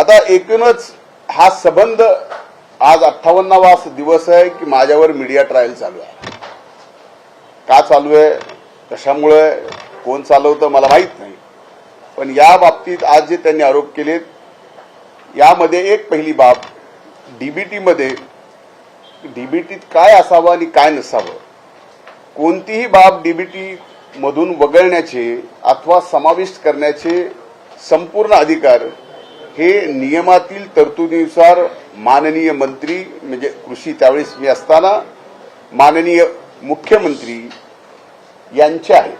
आता एकूणच हा संबंध आज 58वा दिवस आहे की माझ्यावर मीडिया ट्रायल चालू आहे. का चालू आहे, कशामुळे, कोण चालवतं मला माहित नाही. पण या बाबतीत आज जे त्यांनी आरोप केलेत यामध्ये एक पहिली बाब, डीबीटीत काय असावं आणि काय नसावं, कोणतीही बाब डीबीटी मधून वगळण्याचे अथवा समाविष्ट करण्याचे संपूर्ण अधिकार हे नियमातील तरतुदीनुसार माननीय मंत्री म्हणजे कृषी त्यावेळेस मी असताना माननीय मुख्यमंत्री यांचे आहेत.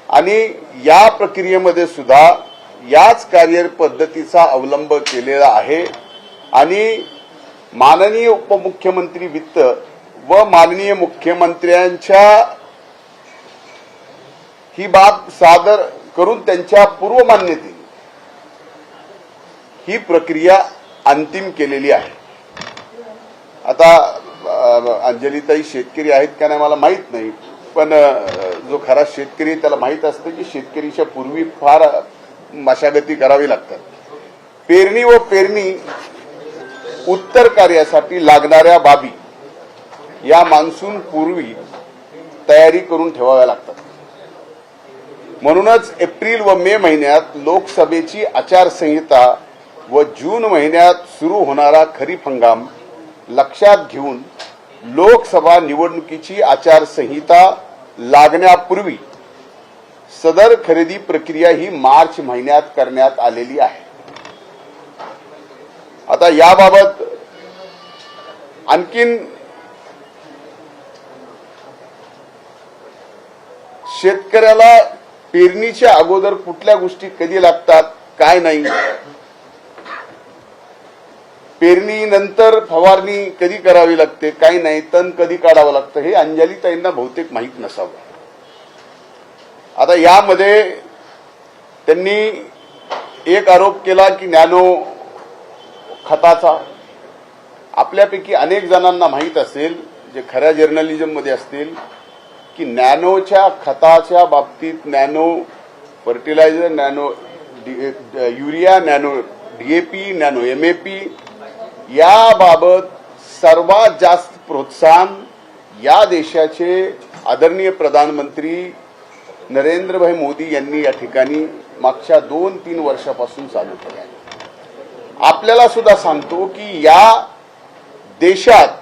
आणि या प्रक्रियेमध्ये सुद्धा याच कार्यपद्धतीचा अवलंब केलेला आहे. आणि माननीय उपमुख्यमंत्री वित्त व माननीय मुख्यमंत्र्यांच्या ही बाब सादर करून त्यांच्या पूर्वमान्यतेने ही प्रक्रिया अंतिम केलेली आहे. आता अंजलीताई शेतकरी आहेत का नाही मला माहित नाही, पण जो खरा शेतकरी त्याला माहित असतं की शेतकरीच्या पूर्वी फार मशागती करावी लागतात. पेरणी व पेरणी उत्तर कार्यासाठी लागणाऱ्या बाबी या मान्सून पूर्वी तयारी करून ठेवाव्या लागतात. म्हणूनच एप्रिल व मे महिन्यात लोकसभेची आचारसंहिता व जून महिन्यात सुरू होणारा खरीप हंगाम लक्षात घेऊन लोकसभा निवडणुकीची आचारसंहिता लागण्यापूर्वी सदर खरेदी प्रक्रिया ही मार्च महिन्यात करण्यात आलेली आहे. आता याबाबत आणखीन शेतकऱ्याला पेरणीच्या अगोदर कुठल्या गोष्टी कधी लागतात काय नाही, पेरणीनंतर फवारणी कधी करावी लागते काही नाही, तण कधी काढावं लागतं हे अंजलीताईंना बहुतेक माहीत नसावं. आता यामध्ये त्यांनी एक आरोप केला की नॅनो खताचा. आपल्यापैकी अनेक जणांना माहीत असेल जे खऱ्या जर्नलिझम मध्ये असतील की नॅनोच्या खताच्या बाबतीत nano fertiliser, nano urea, nano DAP, nano MAP याबाबत सर्वात जास्त प्रोत्साहन या देशाचे आदरणीय प्रधानमंत्री नरेंद्रभाई मोदी यांनी या ठिकाणी मागच्या 2-3 वर्षापासून चालू केले आहे. आपल्याला सुद्धा सांगतो की या देशात